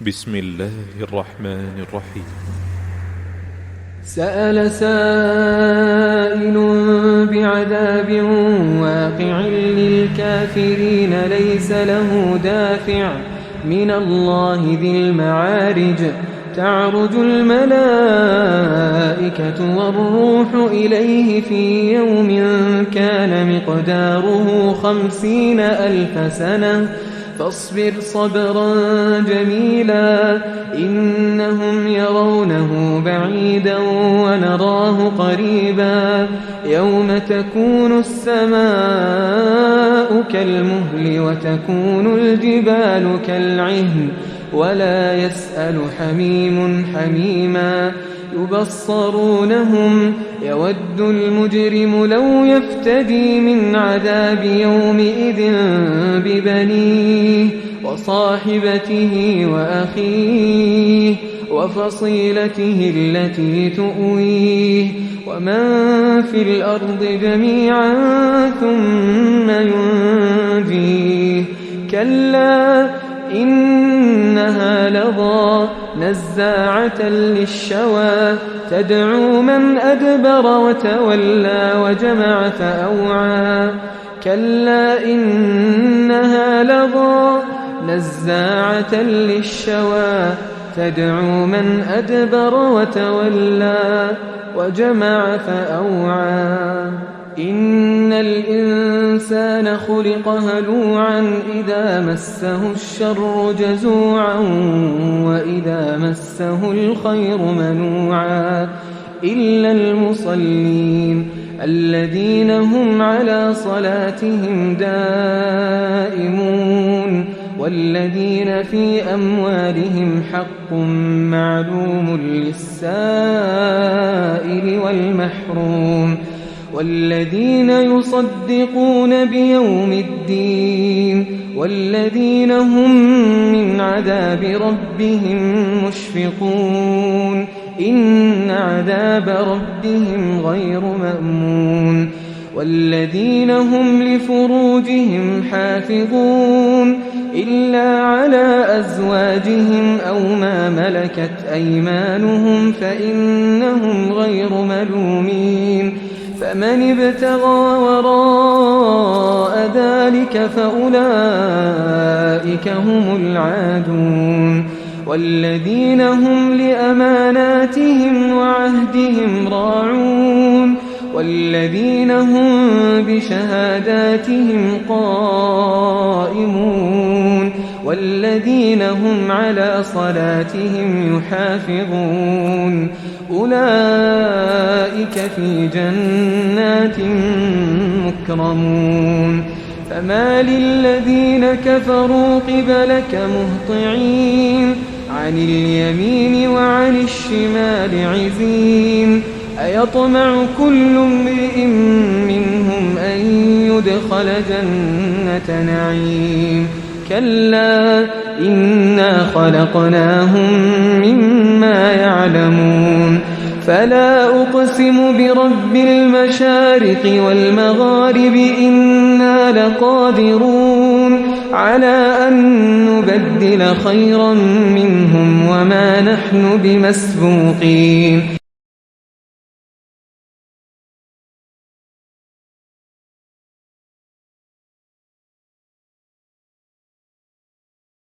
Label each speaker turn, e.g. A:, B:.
A: بسم الله الرحمن الرحيم.
B: سأل سائل بعذاب واقع للكافرين ليس له دافع من الله ذي المعارج تعرج الملائكة والروح إليه في يوم كان مقداره 50,000 سنة فاصبر صبرا جميلا إنهم يرونه بعيدا ونراه قريبا يوم تكون السماء كالمهل وتكون الجبال كالعهن ولا يسأل حميم حميما يبصرونهم يود المجرم لو يفتدي من عذاب يومئذ ببنيه وصاحبته وأخيه وفصيلته التي تؤويه ومن في الأرض جميعا ثم ينجيه كلا إنها لظى نزاعة للشوى تدعو من أدبر وتولى وجمع فأوعى كلا إنها لظى نزاعة للشوى تدعو من أدبر وتولى وجمع فأوعى إن الإنسان خلق هلوعا إذا مسه الشر جزوعا وإذا مسه الخير منوعا إلا المصلين الذين هم على صلاتهم دائمون والذين في أموالهم حق معلوم للسائل والمحروم والذين يصدقون بيوم الدين والذين هم من عذاب ربهم مشفقون إن عذاب ربهم غير مأمون والذين هم لفروجهم حافظون إلا على أزواجهم أو ما ملكت أيمانهم فإنهم غير ملومين فمن ابتغى وراء ذلك فأولئك هم العادون والذين هم لأماناتهم وعهدهم راعون والذين هم بشهاداتهم قائمون والذين هم على صلاتهم يحافظون أولئك في جنات مكرمون فما للذين كفروا قبلك مهطعين عن اليمين وعن الشمال عزين أيطمع كل امرئ منهم أن يدخل جنة نعيم كلا إنا خلقناهم مما يعلمون فلا أقسم برب المشارق والمغارب إنا لقادرون على أن نبدل خيرا منهم وما نحن بمسبوقين